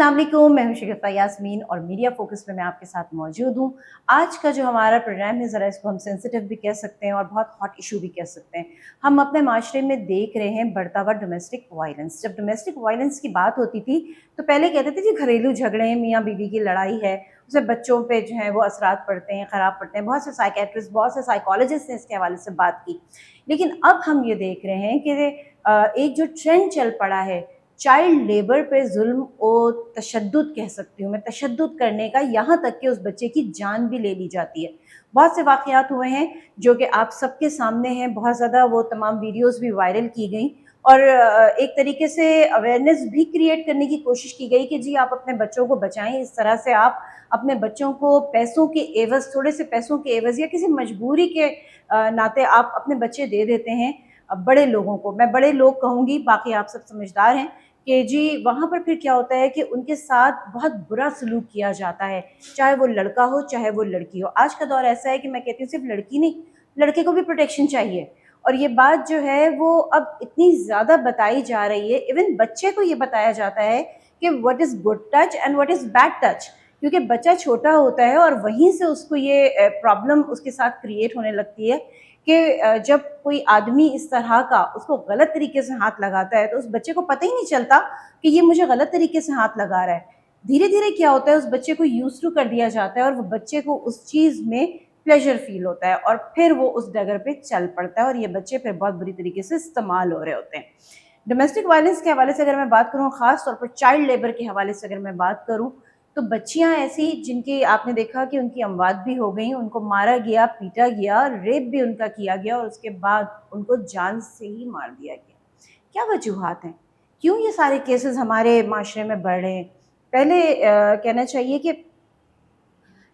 अस्सलाम वालेकुम, मैं हूं शगुफ्ता यास्मीन और मीडिया फोकस में मैं आपके साथ मौजूद हूं। आज का जो हमारा प्रोग्राम है, ज़रा इसको हम सेंसिटिव भी कह सकते हैं और बहुत हॉट इशू भी कह सकते हैं। हम अपने माशरे में देख रहे हैं बढ़ता हुआ डोमेस्टिक वायलेंस। जब डोमेस्टिक वायलेंस की बात होती थी तो पहले कहते थे जी घरेलू झगड़े हैं, मियाँ बीवी की लड़ाई है, उससे बच्चों पे जो है वो असरात पड़ते हैं, ख़राब पड़ते हैं। बहुत से साइकेट्रिस्ट, बहुत से साइकोलॉजिस्ट ने इसके हवाले से बात की। लेकिन अब हम ये देख रहे हैं कि एक जो ट्रेंड चल पड़ा है चाइल्ड लेबर पे जुल्म और तशद्दुद कह सकती हूँ मैं, तशद्दुद करने का, यहाँ तक कि उस बच्चे की जान भी ले ली जाती है। बहुत से वाक़यात हुए हैं जो कि आप सबके सामने हैं, बहुत ज़्यादा वो तमाम वीडियोज़ भी वायरल की गई और एक तरीके से अवेयरनेस भी क्रिएट करने की कोशिश की गई कि जी आप अपने बच्चों को बचाएं। इस तरह से आप अपने बच्चों को पैसों के एवज़, थोड़े से पैसों के एवज़ या किसी मजबूरी के नाते आप अपने बच्चे दे देते हैं बड़े लोगों को। मैं बड़े लोग कहूँगी, बाकी आप सब समझदार हैं कि जी वहाँ पर फिर क्या होता है कि उनके साथ बहुत बुरा सलूक किया जाता है, चाहे वो लड़का हो चाहे वो लड़की हो। आज का दौर ऐसा है कि मैं कहती हूँ सिर्फ लड़की नहीं, लड़के को भी प्रोटेक्शन चाहिए। और ये बात जो है वो अब इतनी ज़्यादा बताई जा रही है, इवन बच्चे को ये बताया जाता है कि what is good touch and what is bad touch, क्योंकि बच्चा छोटा होता है और वहीं से उसको ये प्रॉब्लम उसके साथ क्रिएट होने लगती है कि जब कोई आदमी इस तरह का उसको गलत तरीके से हाथ लगाता है तो उस बच्चे को पता ही नहीं चलता कि ये मुझे गलत तरीके से हाथ लगा रहा है। धीरे धीरे क्या होता है, उस बच्चे को यूज टू कर दिया जाता है और वो बच्चे को उस चीज़ में प्लेजर फील होता है और फिर वो उस डगर पे चल पड़ता है और ये बच्चे फिर बहुत बुरी तरीके से इस्तेमाल हो रहे होते हैं। डोमेस्टिक वायलेंस के हवाले से अगर मैं बात करूँ, ख़ास तौर पर चाइल्ड लेबर के हवाले से अगर मैं बात करूँ, तो बच्चियां ऐसी जिनकी आपने देखा कि उनकी अमवात भी हो गई, उनको मारा गया, पीटा गया, रेप भी उनका किया गया और उसके बाद उनको जान से ही मार दिया गया। क्या वजूहात हैं, क्यों ये सारे केसेस हमारे माशरे में बढ़ रहे हैं? पहले कहना चाहिए कि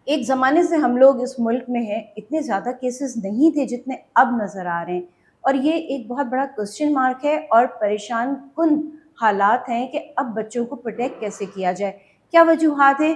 एक ज़माने से हम लोग इस मुल्क में हैं, इतने ज़्यादा केसेस नहीं थे जितने अब नज़र आ रहे हैं और ये एक बहुत बड़ा क्वेश्चन मार्क है और परेशान कुन हालात हैं कि अब बच्चों को प्रोटेक्ट कैसे किया जाए। क्या वजूहात हैं,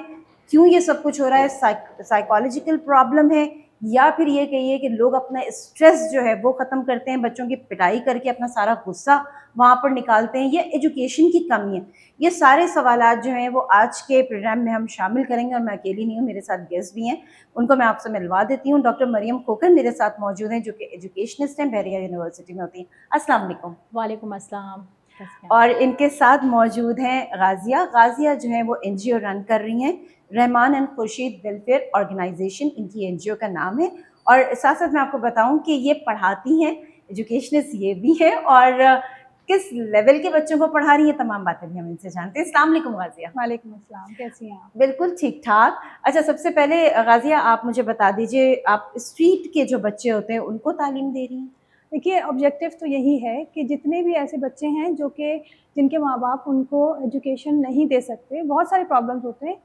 क्यों ये सब कुछ हो रहा है? साइकोलॉजिकल प्रॉब्लम है या फिर ये कहिए कि लोग अपना स्ट्रेस जो है वो ख़त्म करते हैं, बच्चों की पिटाई करके अपना सारा गुस्सा वहाँ पर निकालते हैं, या एजुकेशन की कमी है? ये सारे सवालात जो हैं वो आज के प्रोग्राम में हम शामिल करेंगे और मैं अकेली नहीं हूँ, मेरे साथ गेस्ट भी हैं, उनको मैं आपसे मिलवा देती हूँ। डॉक्टर मरियम खोकर मेरे साथ मौजूद हैं जो कि एजुकेशनिस्ट हैं, बहरिया यूनिवर्सिटी में होती हैं। अस्सलाम वालेकुम। वालेकुम अस्सलाम। और इनके साथ मौजूद हैं गाजिया। गाजिया जो है वो एनजीओ रन कर रही हैं, Rehman and Khurshid welfare organization इनकी एनजीओ का नाम है। और साथ साथ मैं आपको बताऊं कि ये पढ़ाती हैं, एजुकेशनिस्ट ये भी है और किस लेवल के बच्चों को पढ़ा रही हैं, तमाम बातें भी हम इनसे जानते हैं। अस्सलाम वालेकुम गाजिया। वालेकुम अस्सलाम, कैसी हैं आप? बिल्कुल ठीक ठाक। अच्छा, सबसे पहले गाजिया आप मुझे बता दीजिए, आप स्ट्रीट के जो बच्चे होते हैं उनको तालीम दे रही हैं? देखिए, ऑब्जेक्टिव तो यही है कि जितने भी ऐसे बच्चे हैं जो कि जिनके माँ-बाप उनको एजुकेशन नहीं दे सकते, बहुत सारे प्रॉब्लम्स होते हैं।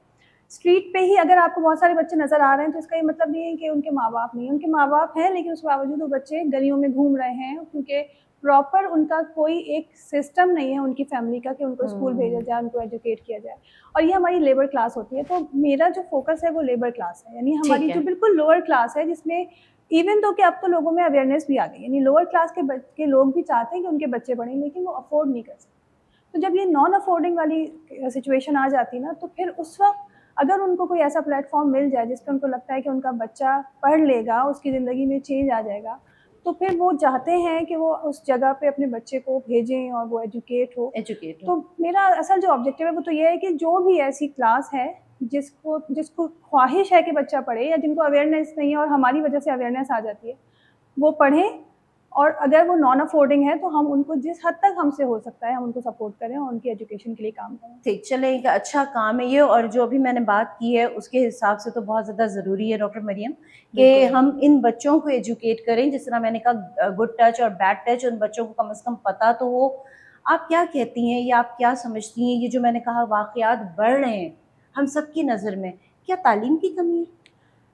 स्ट्रीट पे ही अगर आपको बहुत सारे बच्चे नज़र आ रहे हैं तो इसका ये मतलब नहीं है कि उनके माँ-बाप नहीं हैं। उनके माँ-बाप हैं, लेकिन उसके बावजूद वो बच्चे गलियों में घूम रहे हैं क्योंकि प्रॉपर उनका कोई एक सिस्टम नहीं है उनकी फैमिली का कि उनको स्कूल भेजा जाए, उनको एजुकेट किया जाए। और ये हमारी लेबर क्लास होती है, तो मेरा जो फ़ोकस है वो लेबर क्लास है, यानी ठीक हमारी है। जो बिल्कुल लोअर क्लास है, जिसमें इवन तो कि अब तो लोगों में अवेयरनेस भी आ गई, यानी लोअर क्लास के लोग भी चाहते हैं कि उनके बच्चे पढ़ें, लेकिन वो अफोर्ड नहीं कर सकते। तो जब ये नॉन अफोर्डिंग वाली सिचुएशन आ जाती है ना, तो फिर उस वक्त अगर उनको कोई ऐसा प्लेटफॉर्म मिल जाए जिस पर उनको लगता है कि उनका बच्चा पढ़ लेगा, उसकी ज़िंदगी में चेंज आ जाएगा, तो फिर वो चाहते हैं कि वो उस जगह पे अपने बच्चे को भेजें और वो एजुकेट हो। एजुकेट हो। तो मेरा असल जो ऑब्जेक्टिव है वो तो ये है कि जो भी ऐसी क्लास है जिसको जिसको ख्वाहिश है कि बच्चा पढ़े या जिनको अवेयरनेस नहीं है और हमारी वजह से अवेयरनेस आ जाती है, वो पढ़ें। और अगर वो नॉन अफोर्डिंग है तो हम उनको जिस हद तक हमसे हो सकता है हम उनको सपोर्ट करें और उनकी एजुकेशन के लिए काम करें। ठीक, चलें, एक अच्छा काम है ये। और जो अभी मैंने बात की है उसके हिसाब से तो बहुत ज़्यादा ज़रूरी है डॉक्टर मरियम कि बिल्कुल। हम इन बच्चों को एजुकेट करें। जिस तरह मैंने कहा गुड टच और बैड टच, उन बच्चों को कम से कम पता तो हो। आप क्या कहती हैं या आप क्या समझती हैं, ये जो मैंने कहा वाक़यात बढ़ रहे हैं हम सबकी नज़र में, क्या तालीम की कमी है?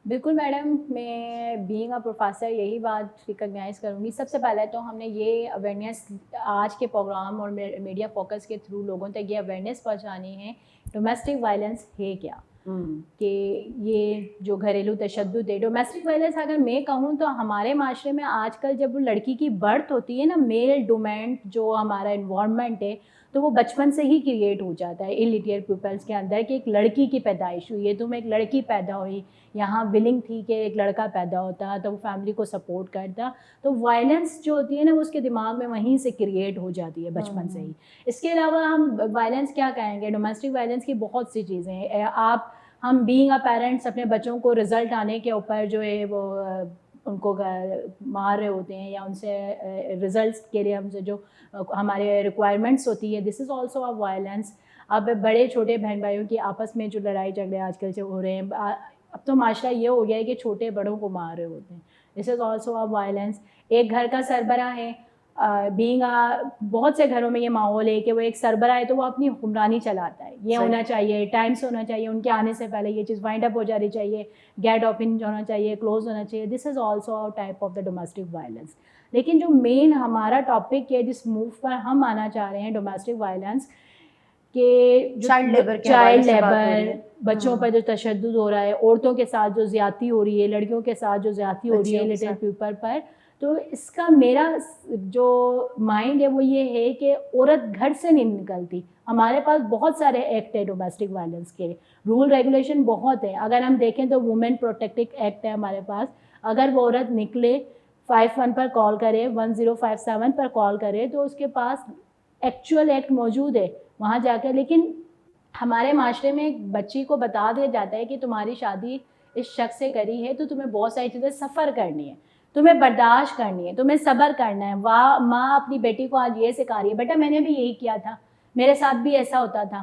बिल्कुल मैडम, मैं बीइंग अ प्रोफेसर यही बात रिकग्नाइज़ करूँगी। सबसे पहले तो हमने ये अवेयरनेस आज के प्रोग्राम और मीडिया फोकस के थ्रू लोगों तक ये अवेयरनेस पहुँचानी है, डोमेस्टिक वायलेंस है क्या? کہ یہ جو گھریلو تشدد ہے. ڈومیسٹک وائلنس اگر میں کہوں تو ہمارے معاشرے میں آج کل جب وہ لڑکی کی برتھ ہوتی ہے نا, میل ڈومینٹ جو ہمارا انوائرمنٹ ہے تو وہ بچپن سے ہی کریٹ ہو جاتا ہے الٹریٹ پیپلس کے اندر کہ ایک لڑکی کی پیدائش ہوئی ہے, تم ایک لڑکی پیدا ہوئی, یہاں ولنگ تھی کہ ایک لڑکا پیدا ہوتا تو وہ فیملی کو سپورٹ کرتا. تو وائلنس جو ہوتی ہے نا وہ اس کے دماغ میں وہیں سے کریٹ ہو جاتی ہے بچپن سے ہی. اس کے علاوہ ہم وائلنس کیا کہیں گے, ڈومیسٹک وائلنس کی بہت سی چیزیں ہیں. ہم بینگ اے پیرنٹس اپنے بچوں کو رزلٹ آنے کے اوپر جو ہے وہ ان کو مار رہے ہوتے ہیں, یا ان سے رزلٹس کے لیے ہم سے جو ہمارے ریکوائرمنٹس ہوتی ہے, دس از آلسو اے وائلنس. اب بڑے چھوٹے بہن بھائیوں کی آپس میں جو لڑائی جھگڑے آج کل جو ہو رہے ہیں, اب تو معاشرہ یہ ہو گیا ہے کہ چھوٹے بڑوں کو مار رہے ہوتے ہیں, دس از آلسو اے وائلنس. ایک گھر کا سربراہ ہے, بینگ بہت سے گھروں میں یہ ماحول ہے کہ وہ ایک سربراہ ہے تو وہ اپنی حکمرانی چلاتا ہے, یہ ہونا چاہیے, ٹائم سے ہونا چاہیے, ان کے آنے سے پہلے یہ چیز وائنڈ اپ ہو جانی چاہیے, گیٹ اوپن ہونا چاہیے, کلوز ہونا چاہیے. This is also type of the domestic violence. لیکن جو مین ہمارا ٹاپک ہے جس موو پر ہم آنا چاہ رہے ہیں, ڈومیسٹک وائلنس, کہ چائلڈ لیبر, بچوں پر جو تشدد ہو رہا ہے, عورتوں کے ساتھ جو زیادتی ہو رہی ہے, لڑکیوں کے ساتھ جو زیادتی ہو رہی ہے لٹل پیپل پر, تو اس کا میرا جو مائنڈ ہے وہ یہ ہے کہ عورت گھر سے نہیں نکلتی. ہمارے پاس بہت سارے ایکٹ ہے ڈومیسٹک وائلنس کے, رول ریگولیشن بہت ہے. اگر ہم دیکھیں تو وومن پروٹیکٹنگ ایکٹ ہے ہمارے پاس. اگر وہ عورت نکلے 51 پر کال کرے, 1057 پر کال کرے, تو اس کے پاس ایکچوئل ایکٹ موجود ہے وہاں جا کر. لیکن ہمارے معاشرے میں ایک بچی کو بتا دیا جاتا ہے کہ تمہاری شادی اس شخص سے کری ہے تو تمہیں بہت ساری چیزیں سفر کرنی ہے, تمہیں برداشت کرنی ہے, تمہیں صبر کرنا ہے. ماں اپنی بیٹی کو آج یہ سکھا رہی ہے, بیٹا میں نے بھی یہی کیا تھا, میرے ساتھ بھی ایسا ہوتا تھا.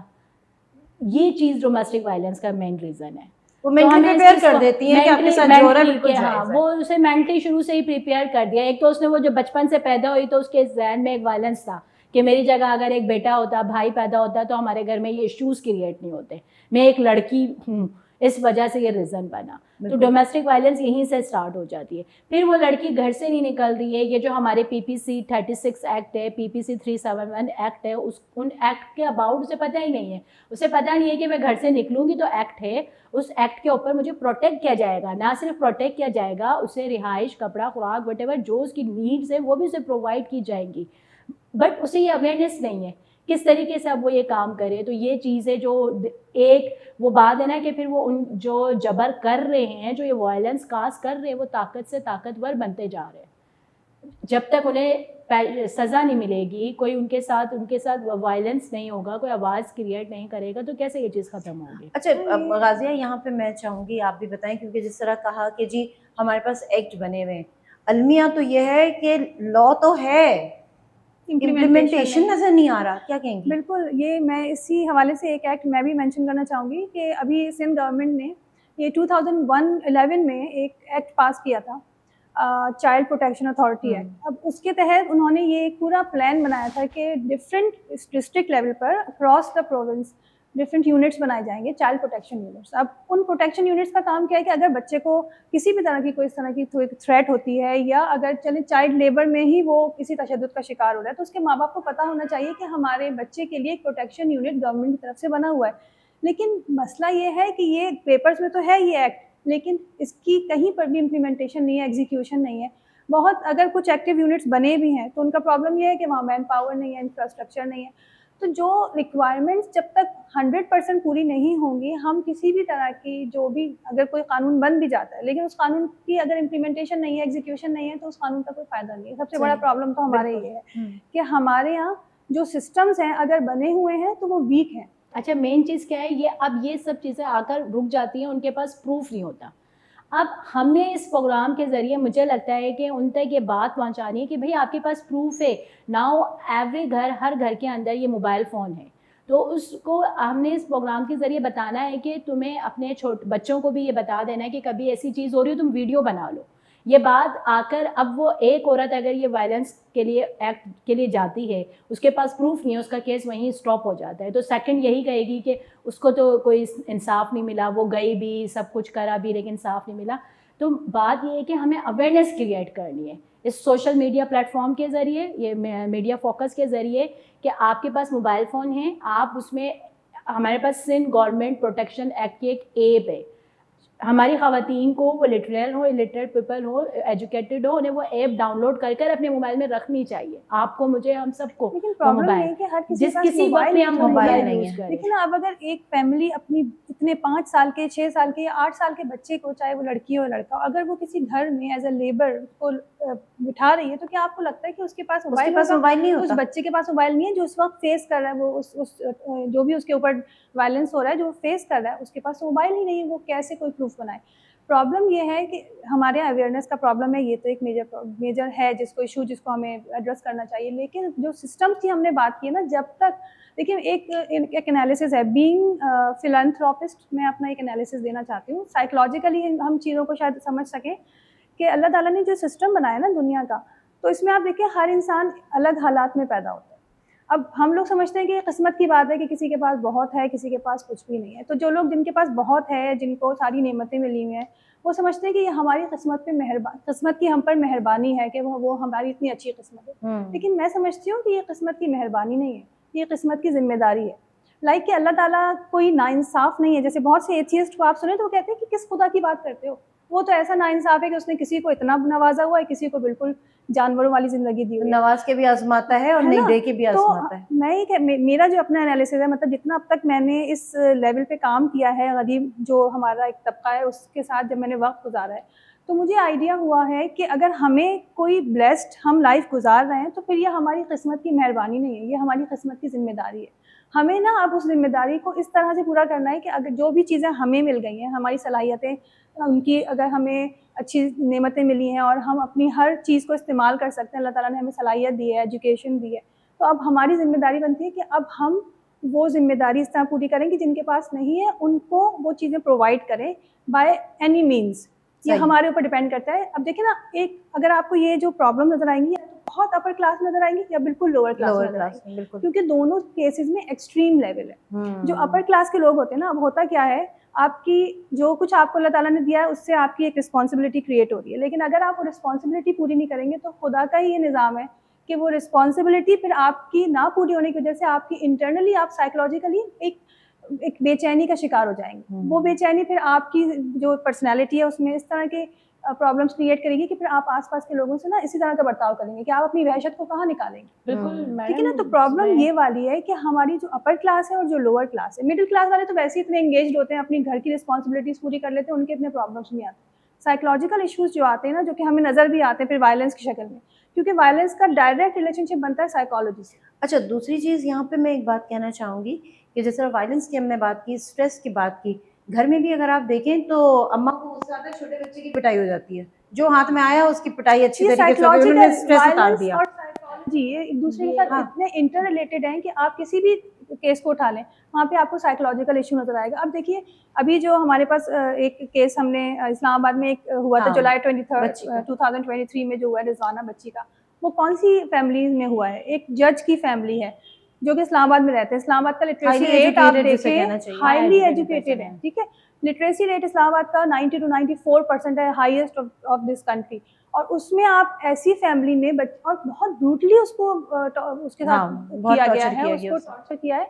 یہ چیز ڈومیسٹک وائلنس کا مین ریزن ہے. وہ مینٹلی پریپیئر کر دیتی ہیں کہ آپ کے ساتھ جو ہو رہا ہے بالکل جائز ہے. وہ اسے مینٹلی شروع سے ہی پریپیئر کر دیا. ایک تو اس نے وہ جو بچپن سے پیدا ہوئی تو اس کے ذہن میں ایک وائلنس تھا کہ میری جگہ اگر ایک بیٹا ہوتا, بھائی پیدا ہوتا, تو ہمارے گھر میں یہ ایشوز کریٹ نہیں ہوتے. میں ایک لڑکی ہوں, اس وجہ سے یہ ریزن بنا. تو ڈومیسٹک وائلنس یہیں سے اسٹارٹ ہو جاتی ہے. پھر وہ لڑکی گھر سے نہیں نکل رہی ہے. یہ جو ہمارے PPC 36 ایکٹ ہے, PPC 371 ایکٹ ہے, ان ایکٹ کے اباؤٹ اسے پتہ ہی نہیں ہے. اسے پتہ نہیں ہے کہ میں گھر سے نکلوں گی تو ایکٹ ہے, اس ایکٹ کے اوپر مجھے پروٹیکٹ کیا جائے گا. نہ صرف پروٹیکٹ کیا جائے گا, اسے رہائش, کپڑا, خوراک, وٹ ایور جو اس کی نیڈس ہیں وہ بھی اسے پرووائڈ کی جائیں گی. بٹ اسے یہ اویئرنیس نہیں ہے کس طریقے سے اب وہ یہ کام کرے. تو یہ چیز ہے جو ایک وہ بات ہے نا کہ پھر وہ ان جو جبر کر رہے ہیں, جو یہ وائلنس کاز کر رہے ہیں, وہ طاقت سے طاقتور بنتے جا رہے ہیں. جب تک انہیں سزا نہیں ملے گی, کوئی ان کے ساتھ وائلنس نہیں ہوگا, کوئی آواز کریٹ نہیں کرے گا, تو کیسے یہ چیز ختم ہوگی. اچھا غازیہ, یہاں پہ میں چاہوں گی آپ بھی بتائیں, کیونکہ جس طرح کہا کہ جی ہمارے پاس ایکٹ بنے ہوئے ہیں, المیہ تو یہ ہے کہ لا تو ہے, امپلیمنٹیشن نظر نہیں آ رہا, کیا کہیں گی؟ بالکل, یہ میں اسی حوالے سے ایک ایکٹ میں بھی مینشن کرنا چاہوں گی کہ ابھی سندھ گورنمنٹ نے یہ 2011 میں ایک ایکٹ پاس کیا تھا, چائلڈ پروٹیکشن اتھارٹی ایکٹ. اب اس کے تحت انہوں نے یہ ایک پورا پلان بنایا تھا کہ different district level per across the province different units بنائے جائیں گے, چائلڈ پروٹیکشن یونٹس. اب ان پروٹیکشن یونٹس کا کام کیا ہے کہ اگر بچے کو کسی بھی طرح کی کوئی اس طرح کی تھریٹ ہوتی ہے, یا اگر چلیں چائلڈ لیبر میں ہی وہ کسی تشدد کا شکار ہو رہا ہے, تو اس کے ماں باپ کو پتہ ہونا چاہیے کہ ہمارے بچے کے لیے ایک پروٹیکشن یونٹ گورنمنٹ کی طرف سے بنا ہوا ہے. لیکن مسئلہ یہ ہے کہ یہ پیپرز میں تو ہے یہ ایکٹ, لیکن اس کی کہیں پر بھی امپلیمنٹیشن نہیں ہے, ایگزیکیوشن نہیں ہے. بہت اگر کچھ ایکٹیو یونٹس بنے بھی ہیں تو ان کا پرابلم یہ ہے کہ وہاں مین پاور نہیں ہے, انفراسٹرکچر نہیں ہے. تو جو ریکوائرمنٹس جب تک 100% پوری نہیں ہوں گی, ہم کسی بھی طرح کی جو بھی اگر کوئی قانون بن بھی جاتا ہے, لیکن اس قانون کی اگر امپلیمنٹیشن نہیں ہے, ایگزیکیوشن نہیں ہے, تو اس قانون کا کوئی فائدہ نہیں ہے. سب سے بڑا پرابلم تو ہمارے یہ ہے کہ ہمارے یہاں جو سسٹمز ہیں اگر بنے ہوئے ہیں تو وہ ویک ہیں. اچھا, مین چیز کیا ہے, یہ سب چیزیں آ کر رک جاتی ہیں, ان کے پاس پروف نہیں ہوتا. اب ہم نے اس پروگرام کے ذریعے مجھے لگتا ہے کہ ان تک یہ بات پہنچانی ہے کہ بھئی آپ کے پاس پروف ہے. ناؤ ایوری ہر گھر کے اندر یہ موبائل فون ہے, تو اس کو ہم نے اس پروگرام کے ذریعے بتانا ہے کہ تمہیں اپنے بچوں کو بھی یہ بتا دینا ہے کہ کبھی ایسی چیز ہو رہی ہو تم ویڈیو بنا لو. یہ بات آ کر اب وہ ایک عورت اگر یہ وائلنس کے لیے ایکٹ کے لیے جاتی ہے, اس کے پاس پروف نہیں ہے, اس کا کیس وہیں اسٹاپ ہو جاتا ہے. تو سیکنڈ یہی کہے گی کہ اس کو تو کوئی انصاف نہیں ملا, وہ گئی بھی, سب کچھ کرا بھی, لیکن انصاف نہیں ملا. تو بات یہ ہے کہ ہمیں اویئرنیس کریٹ کرنی ہے اس سوشل میڈیا پلیٹ فارم کے ذریعے, یہ میڈیا فوکس کے ذریعے, کہ آپ کے پاس موبائل فون ہیں, آپ اس میں ہمارے پاس سندھ گورنمنٹ پروٹیکشن ایکٹ کی ایک ایپ ہے. ہماری خواتین کو وہ لٹرل ہو الٹریٹ پیپل ہو ایجوکیٹڈ ہو انہیں وہ ایپ ڈاؤن لوڈ کر اپنے موبائل میں رکھنی چاہیے. آپ کو مجھے ہم سب کو. لیکن پرابلم یہ ہے کہ ہر جس کسی وقت میں ہم موبائل نہیں ہے. لیکن اب اگر ایک فیملی اپنی اتنے 5 سال کے 6 سال کے یا 8 سال کے بچے کو, چاہے وہ لڑکی ہو لڑکا ہو, اگر وہ کسی گھر میں ایز اے لیبر کو بٹھا رہی ہے, تو کیا آپ کو لگتا ہے کہ اس کے پاس موبائل نہیں ہوتا؟ اس بچے کے پاس موبائل نہیں ہے جو اس وقت فیس کر رہا ہے, وہ جو بھی اس کے اوپر وائلنس ہو رہا ہے جو فیس کر رہا ہے, اس کے پاس موبائل ہی نہیں ہے, وہ کیسے کوئی پروف بنائے؟ پرابلم یہ ہے کہ ہمارے یہاں اویئرنیس کا پرابلم ہے, یہ تو ایک میجر ہے جس کو ایشو جس کو ہمیں ایڈریس کرنا چاہیے. لیکن جو سسٹمس کی ہم نے بات کی ہے نا, جب تک دیکھیں ایک انالیسس ہے, بینگ فلانتھراپسٹ میں اپنا ایک انالیسس دینا چاہتی ہوں. سائیکولوجیکلی ہم چیزوں کو شاید سمجھ سکیں کہ اللہ تعالیٰ نے جو سسٹم بنایا نا دنیا کا, تو اس میں آپ دیکھیں ہر انسان الگ حالات میں پیدا ہوتا ہے. اب ہم لوگ سمجھتے ہیں کہ یہ قسمت کی بات ہے کہ کسی کے پاس بہت ہے, کسی کے پاس کچھ بھی نہیں ہے. تو جو لوگ جن کے پاس بہت ہے, جن کو ساری نعمتیں ملی ہوئی ہیں, وہ سمجھتے ہیں کہ یہ ہماری قسمت پہ قسمت کی ہم پر مہربانی ہے کہ وہ ہماری اتنی اچھی قسمت ہے. لیکن میں سمجھتی ہوں کہ یہ قسمت کی مہربانی نہیں ہے, یہ قسمت کی ذمہ داری ہے. لائک کہ اللہ تعالیٰ کوئی ناانصاف نہیں ہے. جیسے بہت سے ایتھیسٹ کو آپ سنیں تو وہ کہتے ہیں کہ کس خدا کی بات کرتے ہو, وہ تو ایسا ناانصاف ہے کہ اس نے کسی کو اتنا نوازا ہوا ہے, کسی کو بالکل جانوروں والی زندگی دی ہوئی ہے. نواز کے بھی آزماتا ہے اور نہیں دے کے بھی آزماتا ہے. تو میرا جو اپنا انالیسس ہے, مطلب جتنا اب تک میں نے اس لیول پہ کام کیا ہے, غریب جو ہمارا ایک طبقہ ہے اس کے ساتھ جب میں نے وقت گزارا ہے, تو مجھے آئیڈیا ہوا ہے کہ اگر ہمیں کوئی بلیسڈ ہم لائف گزار رہے ہیں تو پھر یہ ہماری قسمت کی مہربانی نہیں ہے, یہ ہماری قسمت کی ذمہ داری ہے. ہمیں نا اب اس ذمہ داری کو اس طرح سے پورا کرنا ہے کہ اگر جو بھی چیزیں ہمیں مل گئی ہیں, ہماری صلاحیتیں ان کی, اگر ہمیں اچھی نعمتیں ملی ہیں اور ہم اپنی ہر چیز کو استعمال کر سکتے ہیں, اللہ تعالیٰ نے ہمیں صلاحیت دی ہے, ایجوکیشن دی ہے, تو اب ہماری ذمہ داری بنتی ہے کہ اب ہم وہ ذمہ داری اس طرح پوری کریں کہ جن کے پاس نہیں ہے ان کو وہ چیزیں پرووائڈ کریں بائی اینی مینس. یہ ہمارے اوپر ڈیپینڈ کرتا ہے. اب دیکھیں نا, ایک اگر آپ کو یہ جو پرابلم نظر آئیں گی بہت اپر کلاس نظر آئیں گی یا بالکل لوور کلاس نظر آئیں گی, کیونکہ دونوں کیسز میں ایکسٹریم لیول ہے. جو اپر کلاس کے لوگ ہوتے ہیں نا, اب ہوتا کیا ہے, آپ کی جو کچھ آپ کو اللہ تعالیٰ نے دیا ہے اس سے آپ کی ایک رسپانسبلٹی کریٹ ہو رہی ہے, لیکن اگر آپ وہ رسپانسبلٹی پوری نہیں کریں گے تو خدا کا ہی یہ نظام ہے کہ وہ رسپانسبلٹی پھر آپ کی نہ پوری ہونے کی وجہ سے آپ کی انٹرنلی آپ سائیکولوجیکلی ایک بے چینی کا شکار ہو جائیں گے. وہ بے چینی پھر آپ کی جو پرسنالٹی ہے اس میں اس طرح کے پرابلمس کریٹ کرے گی کہ پھر آپ آس پاس کے لوگوں سے نا اسی طرح کا برتاؤ کریں گے کہ آپ اپنی وحشت کو کہاں نکالیں گے. بالکل ٹھیک ہے نا. تو پرابلم یہ والی ہے کہ ہماری جو اپر کلاس ہے اور جو لوور کلاس ہے, مڈل کلاس والے تو ویسے ہی اتنے انگیجڈ ہوتے ہیں, اپنی گھر کی رسپانسبلٹیز پوری کر لیتے ہیں, ان کے اتنے پرابلمس نہیں آتے. سائیکولوجیکل ایشوز جو آتے ہیں نا, جو کہ ہمیں نظر بھی آتے ہیں پھر وائلنس کی شکل میں, کیونکہ وائلنس کا ڈائریکٹ ریلیشن شپ بنتا ہے سائیکالوجی سے. اچھا, دوسری چیز یہاں پہ میں ایک بات کہنا چاہوں گی کہ جیسے وائلنس کی ہم نے بات کی, اسٹریس کی بات کی, گھر میں بھی اگر آپ دیکھیں تو اماں کو اس سے زیادہ چھوٹے بچے کی پٹائی ہو جاتی ہے, جو ہاتھ میں آیا اس کی پٹائی اچھی طریقے سے انہوں نے اسٹریس اتار دیا. جی, یہ ایک دوسرے کے ساتھ اتنے انٹر ریلیٹڈ ہیں کہ آپ کسی بھی کیس کو اٹھا لیں وہاں پہ آپ کو سائیکولوجیکل ایشو نظر آئے گا. اب دیکھیے ابھی جو ہمارے پاس ایک کیس ہم نے اسلام آباد میں ایک ہوا تھا جولائی 23 2023 میں جو ہوا ہے رضوانہ بچی کا, وہ کون سی فیملی میں ہوا ہے؟ ایک جج کی فیملی ہے جو کہ اسلام آباد میں رہتے ہیں. اسلام آباد کا لٹریسی ریٹ آپ دیکھیں ہائیلی ایجوکیٹڈ ہے. ٹھیک ہے, لٹریسی ریٹ اسلام آباد کا 90 to 94% ہے, ہائیسٹ آف دس کنٹری. اور اس میں آپ ایسی فیملی میں اور بہت بروٹلی اس کو اس کے ساتھ کیا گیا ہے, اس کو ٹارچر کیا ہے.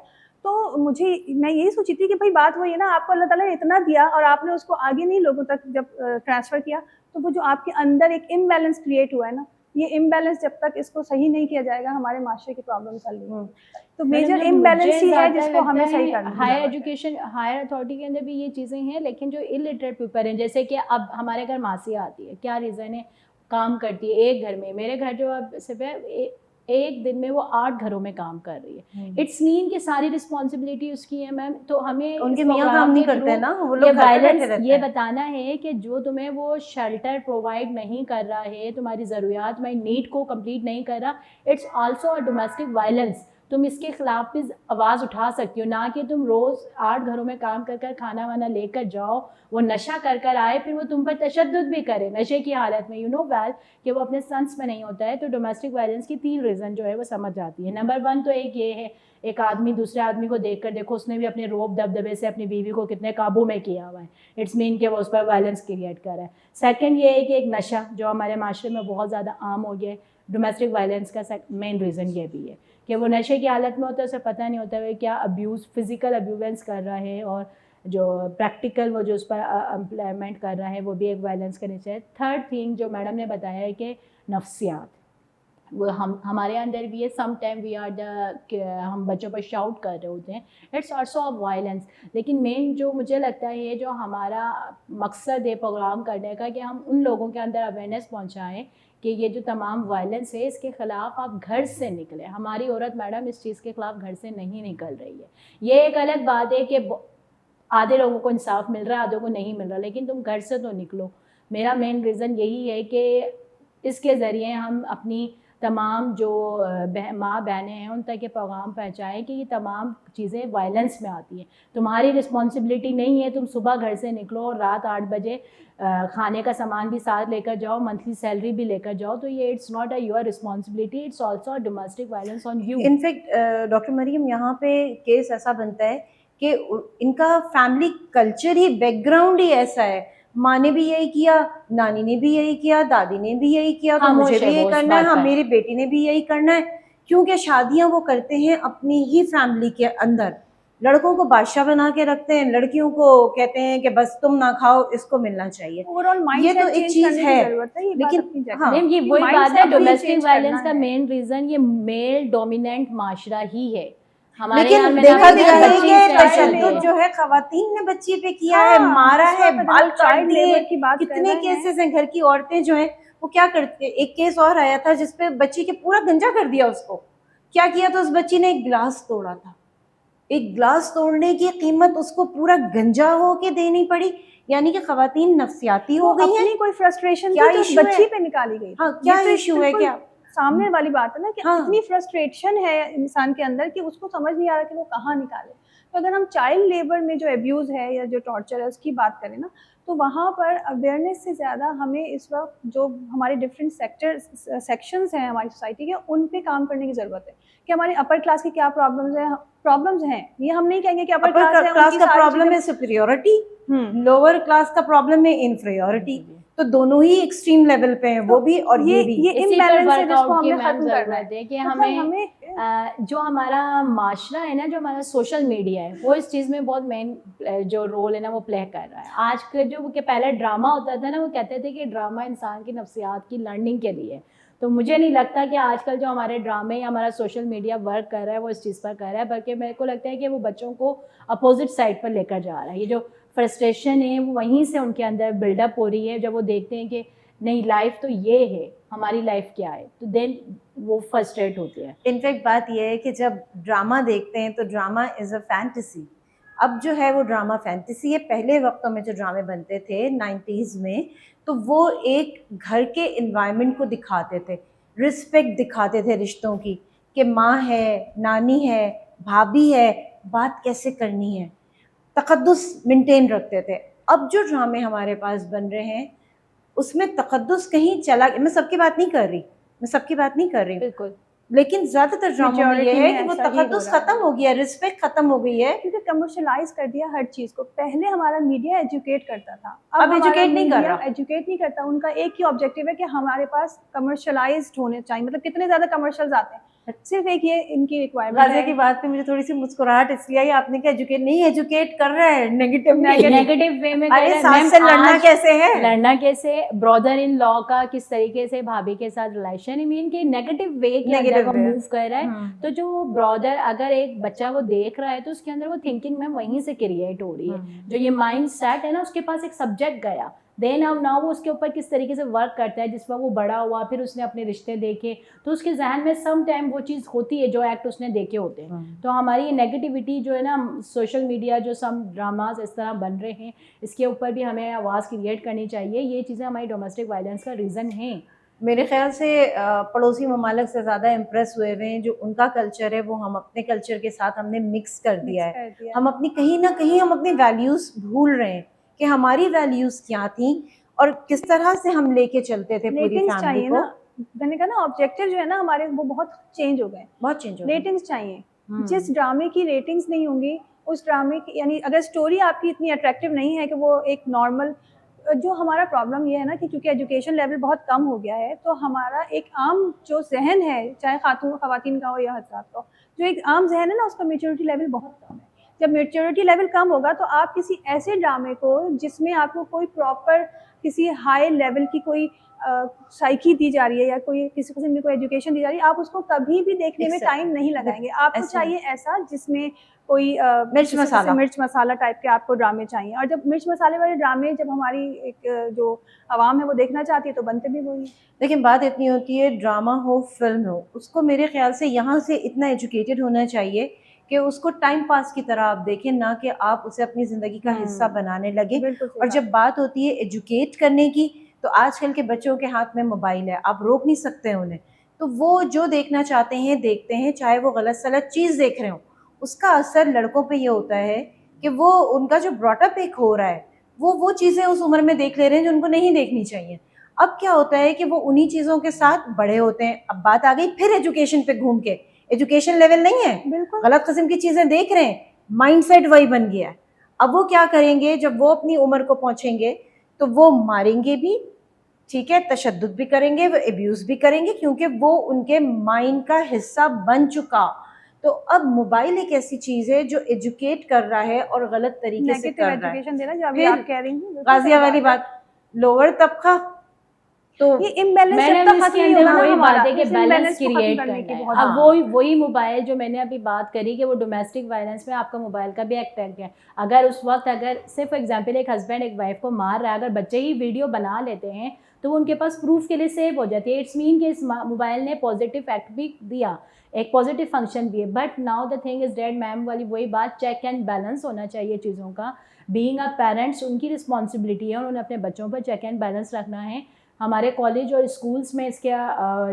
تو مجھے میں یہی سوچی تھی کہ بھائی بات وہی ہے نا, آپ کو اللہ تعالیٰ نے اتنا دیا اور آپ نے اس کو آگے نہیں لوگوں تک جب ٹرانسفر کیا, تو وہ جو آپ کے اندر ایک امبیلنس کریٹ ہوا ہے نا, یہ امبیلنس جب تک اس کو صحیح نہیں کیا جائے گا ہمارے معاشرے کی پرابلمس حل نہیں ہوں. تو میجر امبیلنس ہی ہے جس کو ہمیں صحیح کرنا ہے. ہائر ایجوکیشن ہائر اتھارٹی کے اندر بھی یہ چیزیں ہیں, لیکن جو الٹریٹ پیپل ہیں, جیسے کہ اب ہمارے گھر ماسی آتی ہے, کیا ریزن ہے, کام کرتی ہے ایک گھر میں. میرے گھر جو اب صرف ہے ایک دن میں وہ 8 گھروں میں کام کر رہی ہے. اٹس مین کہ ساری رسپانسبلٹی اس کی ہے میم. تو ہمیں ان کے میاں کام نہیں کرتے نا, وہ لوگ یہ بتانا ہے کہ جو تمہیں وہ شیلٹر پرووائڈ نہیں کر رہا ہے, تمہاری ضروریات میں نیڈ کو کمپلیٹ نہیں کر رہا, it's also a domestic violence. تم اس کے خلاف بھی آواز اٹھا سکتی ہو, نہ کہ تم روز 8 گھروں میں کام کر کر کھانا وانا لے کر جاؤ, وہ نشہ کر آئے, پھر وہ تم پر تشدد بھی کرے نشے کی حالت میں. یو نو ویل کہ وہ اپنے سنس میں نہیں ہوتا ہے. تو ڈومیسٹک وائلنس کی 3 ریزن جو ہے وہ سمجھ جاتی ہے. نمبر 1 تو ایک یہ ہے, ایک آدمی دوسرے آدمی کو دیکھ کر دیکھو اس نے بھی اپنے روب دبدبے سے اپنی بیوی کو کتنے قابو میں کیا ہوا ہے, اٹس مین کہ وہ اس پر وائلنس کریٹ کر رہا ہے. سیکنڈ یہ ہے کہ ایک نشہ جو ہمارے معاشرے میں بہت زیادہ عام ہو گیا ہے, डोमेस्टिक वायलेंस का मेन रीज़न ये भी है कि वो नशे की हालत में होता है, उसे पता नहीं होता है क्या अब्यूज़, फिज़िकल अब्यूजेंस कर रहा है, और जो प्रैक्टिकल वो जो उस पर एम्प्लॉयमेंट कर रहा है वो भी एक वायलेंस का नेचर है। थर्ड थिंग जो मैडम ने बताया है कि नफ्सियात, वो हमारे अंदर भी है। सम टाइम वी आर हम बच्चों पर शाउट कर रहे होते हैं, इट्स ऑल्सो ऑफ वायलेंस। लेकिन मेन जो मुझे लगता है ये जो हमारा मकसद है प्रोग्राम करने का, कि हम उन लोगों के अंदर अवेयरनेस पहुंचाएं कि ये जो तमाम वायलेंस है इसके ख़िलाफ़ आप घर से निकलें। हमारी औरत मैडम इस चीज़ के ख़िलाफ़ घर से नहीं निकल रही है। ये एक अलग बात है कि आधे लोगों को इंसाफ मिल रहा है, आधों को नहीं मिल रहा, लेकिन तुम घर से तो निकलो। मेरा मेन रीज़न यही है कि इसके ज़रिए हम अपनी तमाम जो माँ बहनें हैं उन तक ये पैगाम पहुँचाएँ कि ये तमाम चीज़ें वायलेंस में आती हैं। तुम्हारी रिस्पॉन्सिबिलिटी नहीं है, तुम सुबह घर से निकलो और रात 8 बजे खाने का सामान भी साथ लेकर जाओ, मंथली सैलरी भी लेकर जाओ, तो ये it's not your responsibility, it's also domestic violence on you. In fact doctor Mariam, यहाँ पे केस ऐसा बनता है कि इनका फैमिली कल्चर ही, बैकग्राउंड ही ऐसा है। माँ ने भी यही किया, नानी ने भी यही किया, दादी ने भी यही किया, तो मुझे भी यही करना है, हाँ मेरी बेटी ने भी यही करना है। क्योंकि शादियां वो करते हैं अपनी ही फैमिली के अंदर, लड़कों को बादशाह बना के रखते हैं, लड़कियों को कहते हैं कि बस तुम ना खाओ, इसको मिलना चाहिए। ओवरऑल ये तो एक चीज है, लेकिन हाँ ये वही बात है, डोमेस्टिक वायलेंस का मेन रीज़न ये मेल डोमिनेंट माशरा ही है। लेकिन देखा गया है कि तशद्दुद जो है खवातीन ने बच्ची पे किया है, मारा है, बाल काट दिए। कितने केसेस हैं, घर की औरतें जो हैं वो क्या करती है। एक केस और आया था जिसपे बच्ची के पूरा गंजा कर दिया उसको। क्या किया था, उस बच्ची ने एक गिलास तोड़ा था, एक गिलास तोड़ने की कीमत उसको पूरा गंजा होके देनी पड़ी। यानी कि खवातीन नफ्सियाती हो गई हैं। कोई फ्रस्ट्रेशन क्या थी तो बच्ची पे निकाली गई। हाँ, क्या इशू है, क्या सामने वाली बात है ना कि हाँ। इतनी फ्रस्ट्रेशन है इंसान के अंदर कि उसको समझ नहीं आ रहा कि वो कहाँ निकाले। तो अगर हम चाइल्ड लेबर में जो एब्यूज़ है या जो टॉर्चर है उसकी बात करें ना, तो वहाँ पर अवेयरनेस से ज़्यादा हमें इस वक्त जो हमारे डिफरेंट सेक्शंस हैं हमारी सोसाइटी के, उन पे काम करने की ज़रूरत है कि हमारी अपर क्लास की क्या प्रॉब्लम्स हैं। ये हम नहीं कहेंगे कि अपर क्लास का प्रॉब्लम है सुपीरियोरिटी, लोअर क्लास का प्रॉब्लम है इन्फीरियोरिटी। तो दोनों ही एक्सट्रीम लेवल पे हैं, वो भी और ये भी। ये इम्बैलेंस है जिसको हमें खत्म करना है कि हमें जो हमारा माशरा है ना, जो हमारा सोशल मीडिया है, वो इस चीज़ में बहुत मेन जो रोल है ना वो प्ले कर रहा है। आज के जो कि पहले ड्रामा होता था ना, वो कहते थे कि ड्रामा इंसान की नफ्सियात की लर्निंग के लिए। तो मुझे नहीं लगता कि आजकल जो हमारे ड्रामे या हमारा सोशल मीडिया वर्क कर रहा है वो इस चीज़ पर कर रहा है, बल्कि मेरे को लगता है कि वो बच्चों को अपोजिट साइड पर लेकर जा रहा है। ये जो फ्रस्ट्रेशन है वो वहीं से उनके अंदर बिल्डअप हो रही है। जब वो देखते हैं कि नहीं, लाइफ तो ये है, हमारी लाइफ क्या है, तो देन वो फ्रस्ट्रेट होते हैं। इनफैक्ट बात ये है कि जब ड्रामा देखते हैं तो ड्रामा इज़ अ फैंटेसी। अब जो है वो ड्रामा फैंटेसी है। पहले वक्तों में जो ड्रामे बनते थे 90s में, तो वो एक घर के इन्वायरमेंट को दिखाते थे, रिस्पेक्ट दिखाते थे रिश्तों की, कि माँ है, नानी है, भाभी है, बात कैसे करनी है, तकद्दुस मेंटेन रखते थे। अब जो ड्रामे हमारे पास बन रहे हैं उसमें तकद्दुस कहीं चला, मैं सबकी बात नहीं कर रही, बिल्कुल, लेकिन ज्यादातर ड्रामों में ये है कि वो तकद्दुस खत्म हो गया, रिस्पेक्ट खत्म हो गई है, क्योंकि कमर्शलाइज कर दिया हर चीज को। पहले हमारा मीडिया एजुकेट करता था, अब एजुकेट नहीं कर रहा। एजुकेट नहीं करता। उनका एक ही ऑब्जेक्टिव है कि हमारे पास कमर्शलाइज्ड होने चाहिए। मतलब कितने ज्यादा कमर्शियल्स आते हैं, सिर्फ एक ये इनकी रिक्वायरमेंट है। गाज़िया की बात पे मुझे थोड़ी सी मुस्कुराहट इसलिए आई, आपने क्या एजुकेट नहीं, एजुकेट कर रहा है नेगेटिव वे में। अरे सास से लड़ना कैसे है, लड़ना कैसे, ब्रदर इन लॉ का किस तरीके से भाभी के साथ रिलेशन, आई मीन के नेगेटिव वे के अंदर वो मूव कर रहा है। तो जो ब्रदर, अगर एक बच्चा वो देख रहा है तो उसके अंदर वो थिंकिंग में वहीं से क्रिएट हो रही है। जो ये माइंड सेट है ना, उसके पास एक सब्जेक्ट गया, देन अब नाउ वो उसके ऊपर किस तरीके से वर्क करता है, जिस पर वो बड़ा हुआ, फिर उसने अपने रिश्ते देखे, तो उसके जहन में सम टाइम वो चीज़ होती है जो एक्ट उसने देखे होते हैं। तो हमारी ये नेगेटिविटी जो है ना, सोशल मीडिया जो सम ड्रामाज इस तरह बन रहे हैं, इसके ऊपर भी हमें आवाज़ क्रिएट करनी चाहिए। ये चीज़ें हमारी डोमेस्टिक वायलेंस का रीज़न हैं। मेरे ख्याल से पड़ोसी ममालिक से ज़्यादा इम्प्रेस हुए हुए हैं। जो उनका कल्चर है वो हम अपने कल्चर के साथ हमने मिक्स कर दिया है। हम अपनी कहीं ना कहीं हम अपनी वैल्यूज़ भूल रहे हैं कि हमारी वैल्यूज़ क्या थी और किस तरह से हम लेके चलते थे पूरी फैमिली को। मैंने कहा ना, ऑब्जेक्टिव जो है ना हमारे, वो बहुत चेंज हो गए, बहुत चेंज हो गए। रेटिंग्स चाहिए। जिस ड्रामे की रेटिंग्स नहीं होंगी, उस ड्रामे की, यानी अगर स्टोरी आपकी इतनी अट्रैक्टिव नहीं है कि वो एक नॉर्मल जो हमारा प्रॉब्लम ये है ना कि क्योंकि एजुकेशन लेवल बहुत कम हो गया है, तो हमारा एक आम जो ज़हन है, चाहे ख़वातीन का हो या हज़रात का हो, जो एक आम ज़हन है ना, उसका मैच्योरिटी लेवल बहुत कम है। जब मैच्योरिटी लेवल कम होगा तो आप किसी ऐसे ड्रामे को जिसमें आपको कोई प्रॉपर किसी हाई लेवल की कोई साइकी दी जा रही है या कोई किसी किस्म की कोई एजुकेशन दी जा रही है, आप उसको कभी भी देखने में टाइम नहीं लगाएंगे। आपको चाहिए ऐसा जिसमें कोई मिर्च मसाला टाइप के आपको ड्रामे चाहिए, और जब मिर्च मसाले वाले ड्रामे जब हमारी एक जो आवाम है वो देखना चाहती है तो बनते भी वही। लेकिन बात इतनी होती है, ड्रामा हो फिल्म हो, उसको मेरे ख्याल से यहाँ से इतना एजुकेटेड होना चाहिए कि उसको टाइम पास की तरह आप देखें, ना कि आप उसे अपनी ज़िंदगी का हिस्सा बनाने लगे। और जब बात होती है एजुकेट करने की, तो आजकल के बच्चों के हाथ में मोबाइल है, आप रोक नहीं सकते उन्हें, तो वो जो देखना चाहते हैं देखते हैं, चाहे वो गलत सलत चीज़ देख रहे हो। उसका असर लड़कों पे ये होता है कि वो उनका जो ब्रॉटअप एक हो रहा है, वो चीज़ें उस उम्र में देख ले रहे हैं जो उनको नहीं देखनी चाहिए। अब क्या होता है कि वो उन्हीं चीज़ों के साथ बड़े होते हैं। अब बात आ गई फिर एजुकेशन पे घूम के, एजुकेशन लेवल नहीं है, बिल्कुल गलत किस्म की चीज़ें देख रहे हैं, माइंडसेट वही बन गया है। अब वो क्या करेंगे, जब वो अपनी उम्र को पहुंचेंगे तो वो मारेंगे भी, ठीक है, तशद्दुद भी करेंगे, वो एब्यूज़ भी करेंगे, क्योंकि वो उनके माइंड का हिस्सा बन चुका। तो अब मोबाइल एक ऐसी चीज़ है जो एजुकेट कर रहा है और गलत तरीके से कर रहा है। एजुकेशन दे रहा है, जो अभी फिर आप कह रही हैं गाजिया वाली बात, लोअर तबका, तो ये इम्बैलेंस मैडम जब तक इसके खत्म नहीं अंदर होगा ना वही हमारा, बात है कि इस बैलेंस imbalance को खत्म क्रिएट करने की करना है। बहुत अब वही मोबाइल जो मैंने अभी बात करी कि वो डोमेस्टिक वायलेंस में आपका मोबाइल का भी एक्ट है। अगर उस वक्त अगर सिर्फ एग्जांपल एक हस्बैंड एक वाइफ को मार रहा है, अगर बच्चे ही वीडियो बना लेते हैं तो वो उनके पास प्रूफ के लिए सेव हो जाती है। इट्स मीन कि इस मोबाइल ने पॉजिटिव एक्ट भी दिया, एक पॉजिटिव फंक्शन भी है। But now the thing is dead, ma'am वाली वही बात, चेक एंड बैलेंस होना चाहिए चीज़ों का। बीइंग अ पेरेंट्स उनकी रिस्पॉन्सिबिलिटी है, उन्होंने अपने बच्चों पर चेक एंड बैलेंस रखना है। हमारे कॉलेज और स्कूल्स में इसके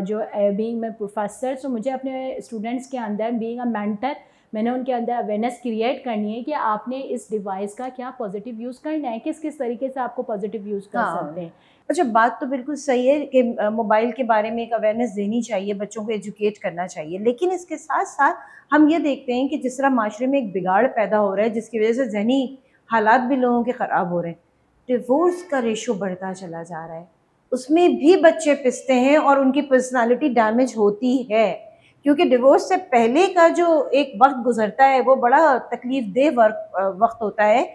जो बीइंग मैं प्रोफेसर, तो मुझे अपने स्टूडेंट्स के अंदर बीइंग अ मेंटर, मैंने उनके अंदर अवेयरनेस क्रिएट करनी है कि आपने इस डिवाइस का क्या पॉजिटिव यूज़ करना है, किस किस तरीके से आपको पॉजिटिव यूज़ कर सकते हैं। अच्छा, बात तो बिल्कुल सही है कि मोबाइल के बारे में एक अवेयरनेस देनी चाहिए, बच्चों को एजुकेट करना चाहिए, लेकिन इसके साथ साथ हम ये देखते हैं कि जिस तरह माशरे में एक बिगाड़ पैदा हो रहा है जिसकी वजह से जहनी हालात भी लोगों के ख़राब हो रहे हैं, डिवोर्स का रेशो बढ़ता चला जा रहा है, उसमें भी बच्चे पिसते हैं और उनकी पर्सनालिटी डैमेज होती है, क्योंकि डिवोर्स से पहले का जो एक वक्त गुजरता है वो बड़ा तकलीफ दे वक्त होता है।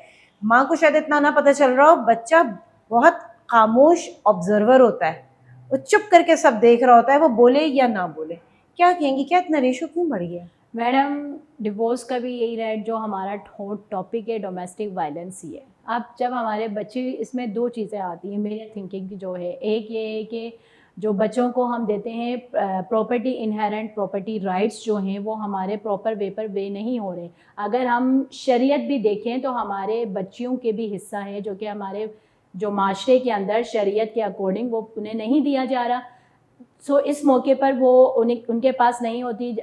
माँ को शायद इतना ना पता चल रहा हो, बच्चा बहुत खामोश ऑब्जर्वर होता है, वो चुप करके सब देख रहा होता है, वो बोले या ना बोले। क्या कहेंगी, क्या इतना रेशो क्यों बढ़ गया? मैडम डिवोर्स का भी यही रहा, जो हमारा हॉट टॉपिक है डोमेस्टिक वायलेंस ही है। अब जब हमारे बच्चे, इसमें दो चीज़ें आती हैं मेरी थिंकिंग की जो है, एक ये है कि जो बच्चों को हम देते हैं प्रॉपर्टी, इनहेरेंट प्रॉपर्टी राइट्स जो हैं वो हमारे प्रॉपर वे पर वे नहीं हो रहे। अगर हम शरीयत भी देखें तो हमारे बच्चियों के भी हिस्सा है जो कि हमारे जो माशरे के अंदर शरीयत के अकॉर्डिंग वो उन्हें नहीं दिया जा रहा। सो इस मौके पर वो उनके पास नहीं होती।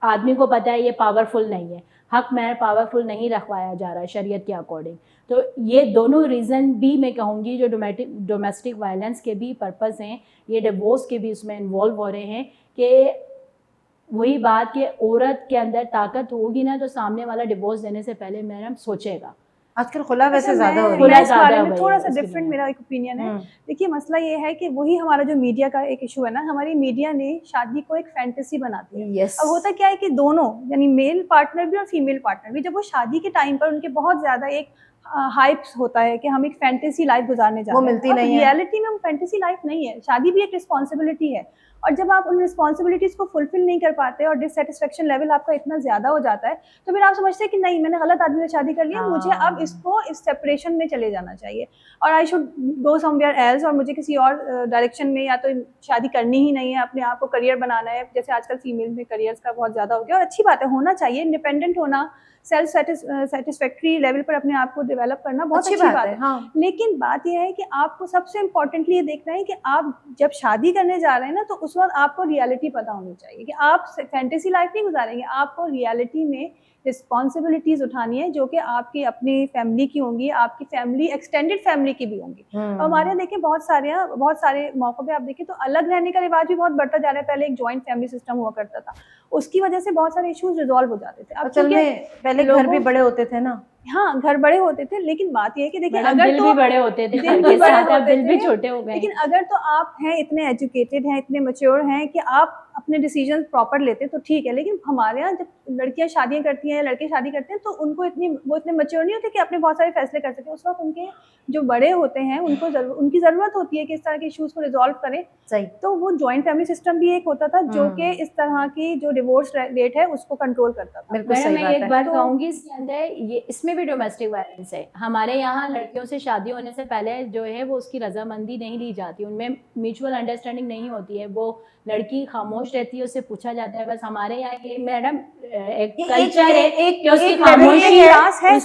आदमी को पता है ये पावरफुल नहीं है, हक महर पावरफुल नहीं रखवाया जा रहा है शरीयत के अकॉर्डिंग। तो ये दोनों रीज़न भी मैं कहूँगी जो डोमेस्टिक वायलेंस के भी पर्पस हैं, ये डिवोर्स के भी इसमें इन्वॉल्व हो रहे हैं। कि वही बात कि औरत के अंदर ताकत होगी ना तो सामने वाला डिवोर्स देने से पहले मैडम सोचेगा। आजकल खुला वैसे ज़्यादा हो रही खुला है। इस बारे ज़्यादा में हो थोड़ा रही सा है उसके डिफरेंट लिए। मेरा एक ओपिनियन है। देखिए मसला ये है कि वही हमारा जो मीडिया का एक इशू है ना, हमारी मीडिया ने शादी को एक फैंटेसी बना दी है। यस, अब होता क्या है कि दोनों यानी मेल पार्टनर भी और फीमेल पार्टनर भी, जब वो शादी के टाइम पर उनके बहुत ज़्यादा एक हाइप्स होता है कि हम एक फैंटेसी लाइफ गुजारने जा वो रहे हैं। मिलती अब नहीं है। रियलिटी में वो फैंटेसी लाइफ नहीं है, शादी भी एक रिस्पॉन्सिबिलिटी है। और जब आप उन रिस्पॉन्सिबिलिटीज़ को फुलफिल नहीं कर पाते और डिससेटिस्फेक्शन लेवल आपका इतना ज़्यादा हो जाता है, तो फिर आप समझते हैं कि नहीं, मैंने गलत आदमी से शादी कर लिया, मुझे अब इसको इस सेपरेशन में चले जाना चाहिए और I should go somewhere else, और मुझे किसी और डायरेक्शन में या तो शादी करनी ही नहीं है, अपने आप को करियर बनाना है। जैसे आजकल फीमेल में करियर्स का बहुत ज़्यादा हो गया, और अच्छी बात है, होना चाहिए, इंडिपेंडेंट होना, सेल्फ सेटिस्फैक्ट्री लेवल पर अपने आप को डेवलप करना बहुत अच्छी बात है। हाँ। लेकिन बात यह है कि आपको सबसे इम्पोर्टेंटली ये देखना है कि आप जब शादी करने जा रहे हैं ना, तो उस वक्त आपको रियलिटी पता होनी चाहिए कि आप फैंटेसी लाइफ नहीं गुजारेंगे, आपको रियलिटी में रिस्पॉन्सिबिलिटीज़ उठानी है जो कि आपकी अपनी फैमिली की होंगी, आपकी फैमिली एक्सटेंडेड फैमिली की भी होंगी। अब हमारे यहाँ देखें बहुत सारे मौक़ों पे आप देखें तो अलग रहने का रिवाज भी बहुत बढ़ता जा रहा है। पहले एक जॉइंट फैमिली सिस्टम हुआ करता था, उसकी वजह से बहुत सारे इश्यूज रिजॉल्व हो जाते थे। अब असल में पहले घर भी बड़े होते थे ना, हाँ घर बड़े होते थे, लेकिन बात ये है कि देखिए मैडम अगर दिल तो भी बड़े होते थे, दिल घर भी के बड़े साथ अब होते दिल भी थे, छोटे हो गए। लेकिन अगर तो आप हैं इतने एजुकेटेड हैं, इतने मैच्योर हैं कि आप अपने डिसीजन प्रॉपर लेते हैं तो ठीक है, लेकिन हमारे यहाँ जब लड़कियां शादियां करती हैं, लड़के शादी करते हैं, तो उनको वो इतने मैच्योर नहीं होते कि अपने बहुत सारे फैसले कर सकें। उस वक्त उनके जो बड़े होते हैं उनको उनकी ज़रूरत होती है कि इस तरह के इश्यूज़ को रिजॉल्व करें। सही। तो वो जॉइंट फैमिली सिस्टम भी एक होता था जो कि इस तरह की जो डिवोर्स रेट है उसको कंट्रोल करता था। बिल्कुल मैडम सही मैं बात एक है। बात तो कहूँगी इसके अंदर, ये इसमें भी डोमेस्टिक वायलेंस है। हमारे यहाँ लड़कियों से शादी होने से पहले जो है वो उसकी रजामंदी नहीं ली जाती, उनमें म्यूचुअल अंडरस्टैंडिंग नहीं होती है, वो लड़की खामोश रहती है, उससे पूछा जाता है। बस हमारे यहाँ ये मैडम एक कल्चर है कि उसकी खामोशी क्लास है,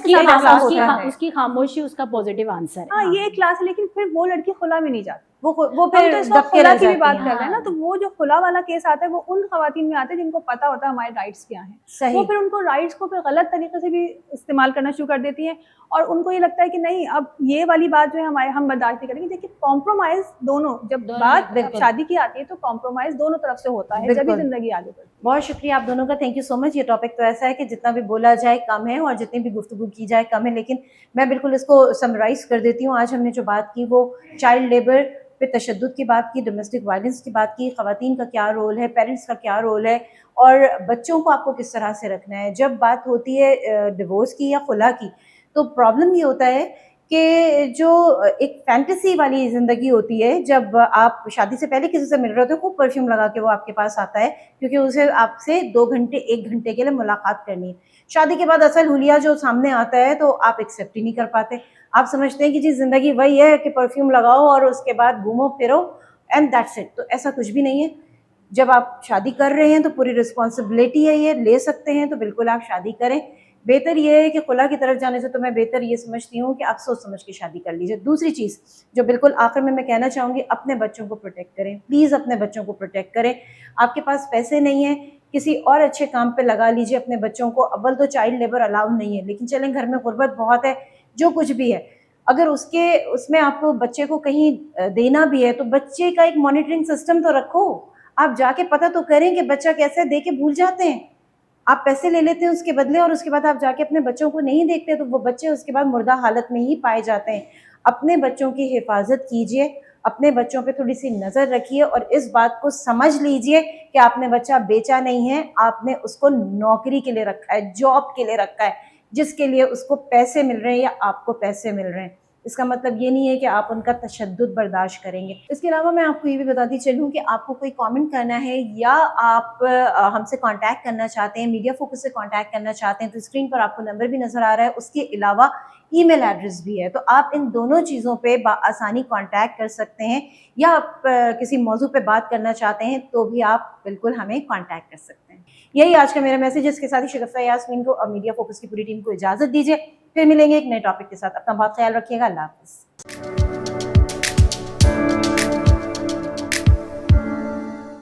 उसकी खामोशी उसका पॉजिटिव आंसर है। हाँ ये एक क्लास है, लेकिन फिर वो लड़की खुला भी नहीं जाती। वो हम फिर तो इस दब वक्त के खुला रह की भी जाती बात हैं। कर रहे हैं ना, तो वो जो खुला वाला केस आता है वो उन खवातीन में आता है जिनको पता होता है हमारे राइट्स क्या हैं। सही। वो फिर उनको राइट्स को फिर गलत तरीके से भी इस्तेमाल करना शुरू कर देती हैं, और उनको ये लगता है कि नहीं अब ये वाली बात जो है हम बर्दाश्त नहीं करेंगे। देखिए कॉम्प्रोमाइज दोनों, जब बात शादी की आती है तो कॉम्प्रोमाइज दोनों तरफ से होता है, जब भी जिंदगी आगे बढ़ती है। बहुत शुक्रिया आप दोनों का, थैंक यू सो मच। ये टॉपिक तो ऐसा है कि जितना भी बोला जाए कम है और जितनी भी गुफ्तगू की जाए कम है, लेकिन मैं बिल्कुल इसको समराइज कर देती हूँ। आज हमने जो बात की वो चाइल्ड लेबर पे तशद्दुद की बात की, डोमेस्टिक वायलेंस की बात की, ख़वातीन का क्या रोल है, पेरेंट्स का क्या रोल है, और बच्चों को आपको किस तरह से रखना है। जब बात होती है डिवोर्स की या खुला की, तो प्रॉब्लम ये होता है कि जो एक फैंटेसी वाली ज़िंदगी होती है, जब आप शादी से पहले किसी से मिल रहे होते हो, खूब परफ्यूम लगा के वो आपके पास आता है क्योंकि उसे आपसे 2 घंटे 1 घंटे के लिए मुलाकात करनी है। शादी के बाद असल हुलिया जो सामने आता है तो आप एक्सेप्ट ही नहीं कर पाते। आप समझते हैं कि जी ज़िंदगी वही है कि परफ्यूम लगाओ और उसके बाद घूमो फिरो एंड दैट्स इट। तो ऐसा कुछ भी नहीं है। जब आप शादी कर रहे हैं तो पूरी रिस्पॉन्सिबिलिटी है, ये ले सकते हैं तो बिल्कुल आप शादी करें। बेहतर ये है कि खुला की तरफ जाने से तो मैं बेहतर ये समझती हूँ कि आप सोच समझ के शादी कर लीजिए। दूसरी चीज़ जो बिल्कुल आखिर में मैं कहना चाहूँगी, अपने बच्चों को प्रोटेक्ट करें, प्लीज़ अपने बच्चों को प्रोटेक्ट करें। आपके पास पैसे नहीं है, किसी और अच्छे काम पे लगा लीजिए अपने बच्चों को। अव्वल तो चाइल्ड लेबर अलाउ नहीं है, लेकिन चलें घर में गुर्बत बहुत है, जो कुछ भी है, अगर उसमें आपको बच्चे को कहीं देना भी है तो बच्चे का एक मॉनिटरिंग सिस्टम तो रखो। आप जाके पता तो करें कि बच्चा कैसे दे के भूल जाते हैं। आप पैसे ले लेते हैं उसके बदले और उसके बाद आप जाके अपने बच्चों को नहीं देखते, तो वो बच्चे उसके बाद मुर्दा हालत में ही पाए जाते हैं। अपने बच्चों की हिफाजत कीजिए, अपने बच्चों पे थोड़ी सी नज़र रखिए और इस बात को समझ लीजिए कि आपने बच्चा बेचा नहीं है, आपने उसको नौकरी के लिए रखा है, जॉब के लिए रखा है, जिसके लिए उसको पैसे मिल रहे हैं या आपको पैसे मिल रहे हैं। इसका मतलब ये नहीं है कि आप उनका तशद्दुद बर्दाश्त करेंगे। इसके अलावा मैं आपको ये भी बताती चलूँ कि आपको कोई कमेंट करना है या आप हमसे कांटेक्ट करना चाहते हैं, मीडिया फोकस से कांटेक्ट करना चाहते हैं, तो स्क्रीन पर आपको नंबर भी नज़र आ रहा है। उसके अलावा ईमेल एड्रेस भी है, तो आप इन दोनों चीज़ों पे आसानी कांटेक्ट कर सकते हैं, या आप किसी मौजू पे बात करना चाहते हैं तो भी आप बिल्कुल हमें कांटेक्ट कर सकते हैं। यही आज का मेरा मैसेज है। इसके साथ ही शगुफ्ता यास्मीन को और मीडिया फोकस की पूरी टीम को इजाज़त दीजिए। फिर मिलेंगे एक नए टॉपिक के साथ। अपना बहुत ख्याल रखिएगा। अल्लाह हाफ़िज़।